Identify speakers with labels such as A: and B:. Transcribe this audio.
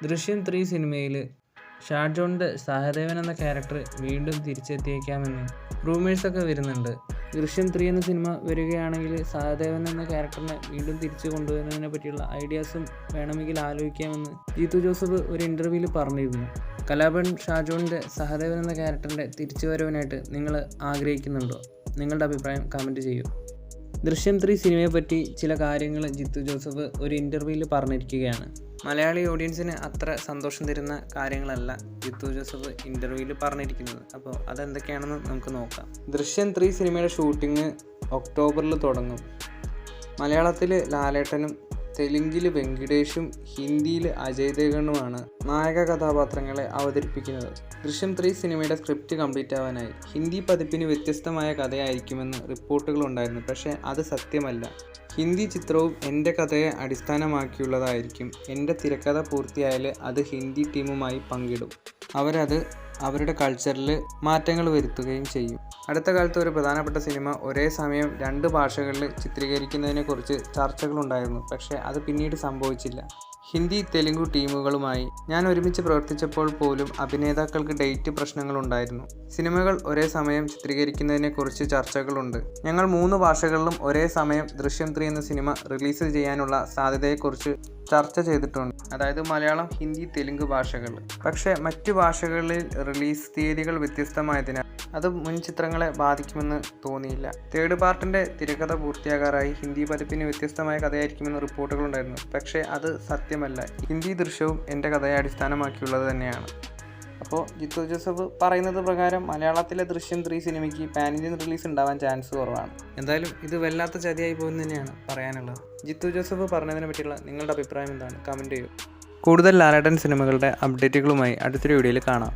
A: ദൃശ്യം 3 സിനിമയിൽ ഷാജോണിൻ്റെ സഹദേവൻ എന്ന ക്യാരക്ടർ വീണ്ടും തിരിച്ചെത്തിയേക്കാമെന്ന് റൂമേഴ്സൊക്കെ വരുന്നുണ്ട്. ദൃശ്യം 3 എന്ന സിനിമ വരികയാണെങ്കിൽ സഹദേവൻ എന്ന ക്യാരക്ടറിനെ വീണ്ടും തിരിച്ചു കൊണ്ടുവരുന്നതിനെ പറ്റിയുള്ള ഐഡിയാസും വേണമെങ്കിൽ ആലോചിക്കാമെന്ന് ജീത്തു ജോസഫ് ഒരു ഇൻ്റർവ്യൂവിൽ പറഞ്ഞിരുന്നു. കലാഭവൻ ഷാജോണിൻ്റെ സഹദേവൻ എന്ന ക്യാരക്ടറിൻ്റെ തിരിച്ചുവരവിനായിട്ട് നിങ്ങൾ ആഗ്രഹിക്കുന്നുണ്ടോ? നിങ്ങളുടെ അഭിപ്രായം കമൻറ്റ് ചെയ്യൂ. ദൃശ്യം 3 സിനിമയെപ്പറ്റി ചില കാര്യങ്ങൾ ജിത്തു ജോസഫ് ഒരു ഇൻ്റർവ്യൂവിൽ പറഞ്ഞിരിക്കുകയാണ്. മലയാളി ഓഡിയൻസിന് അത്ര സന്തോഷം തരുന്ന കാര്യങ്ങളല്ല ജിത്തു ജോസഫ് ഇൻ്റർവ്യൂവിൽ പറഞ്ഞിരിക്കുന്നത്. അപ്പോൾ അതെന്തൊക്കെയാണെന്ന് നമുക്ക് നോക്കാം. ദൃശ്യം 3 സിനിമയുടെ ഷൂട്ടിംഗ് ഒക്ടോബറിൽ തുടങ്ങും. മലയാളത്തിൽ ലാലേട്ടനും തെലുങ്കിൽ വെങ്കിടേഷും ഹിന്ദിയിൽ അജയ് ദേവ്ഗണുമാണ് നായക കഥാപാത്രങ്ങളെ അവതരിപ്പിക്കുന്നത്. ദൃശ്യം 3 സിനിമയുടെ സ്ക്രിപ്റ്റ് കംപ്ലീറ്റ് ആവാനായി. ഹിന്ദി പതിപ്പിന് വ്യത്യസ്തമായ കഥയായിരിക്കുമെന്ന് റിപ്പോർട്ടുകളുണ്ടായിരുന്നു. പക്ഷേ അത് സത്യമല്ല. ഹിന്ദി ചിത്രവും എൻ്റെ കഥയെ അടിസ്ഥാനമാക്കിയുള്ളതായിരിക്കും. എൻ്റെ തിരക്കഥ പൂർത്തിയായാൽ അത് ഹിന്ദി ടീമുമായി പങ്കിടും. അവരത് അവരുടെ കൾച്ചറിൽ മാറ്റങ്ങൾ വരുത്തുകയും ചെയ്യും. അടുത്ത കാലത്ത് ഒരു പ്രധാനപ്പെട്ട സിനിമ ഒരേ സമയം 2 ഭാഷകളിൽ ചിത്രീകരിക്കുന്നതിനെക്കുറിച്ച് ചർച്ചകളുണ്ടായിരുന്നു. പക്ഷേ അത് പിന്നീട് സംഭവിച്ചില്ല. ഹിന്ദി തെലുങ്കു ടീമുകളുമായി ഞാൻ ഒരുമിച്ച് പ്രവർത്തിച്ചപ്പോൾ പോലും അഭിനേതാക്കൾക്ക് ഡേറ്റ് പ്രശ്നങ്ങളുണ്ടായിരുന്നു. സിനിമകൾ ഒരേ സമയം ചിത്രീകരിക്കുന്നതിനെക്കുറിച്ച് ചർച്ചകളുണ്ട്. ഞങ്ങൾ 3 ഭാഷകളിലും ഒരേ സമയം ദൃശ്യം 3 എന്ന സിനിമ റിലീസ് ചെയ്യാനുള്ള സാധ്യതയെക്കുറിച്ച് ചർച്ച ചെയ്തിട്ടുണ്ട്. അതായത് മലയാളം, ഹിന്ദി, തെലുങ്ക് ഭാഷകൾ. പക്ഷേ മറ്റു ഭാഷകളിൽ റിലീസ് തീയതികൾ വ്യത്യസ്തമായതിനാൽ അത് മുൻ ചിത്രങ്ങളെ ബാധിക്കുമെന്ന് തോന്നിയില്ല. തേർഡ് പാർട്ടിൻ്റെ തിരക്കഥ പൂർത്തിയാകാറായി. ഹിന്ദി പതിപ്പിന് വ്യത്യസ്തമായ കഥയായിരിക്കുമെന്ന് റിപ്പോർട്ടുകളുണ്ടായിരുന്നു. പക്ഷേ അത് സത്യമല്ല. ഹിന്ദി ദൃശ്യവും എൻ്റെ കഥയെ അടിസ്ഥാനമാക്കിയുള്ളത് തന്നെയാണ്. അപ്പോൾ ജിത്തു ജോസഫ് പറയുന്നത് പ്രകാരം മലയാളത്തിലെ ദൃശ്യം 3 സിനിമയ്ക്ക് പാൻ ഇന്ത്യൻ റിലീസ് ഉണ്ടാവാൻ ചാൻസ് കുറവാണ്. എന്തായാലും ഇത് വല്ലാത്ത ചതിയായി പോകുന്നത് തന്നെയാണ് പറയാനുള്ളത്. ജിത്തു ജോസഫ് പറഞ്ഞതിനെ പറ്റിയുള്ള നിങ്ങളുടെ അഭിപ്രായം എന്താണ്? കമൻറ്റ് ചെയ്യൂ. കൂടുതൽ ലാലേട്ടൻ സിനിമകളുടെ അപ്ഡേറ്റുകളുമായി അടുത്തൊരു വീഡിയോയിൽ കാണാം.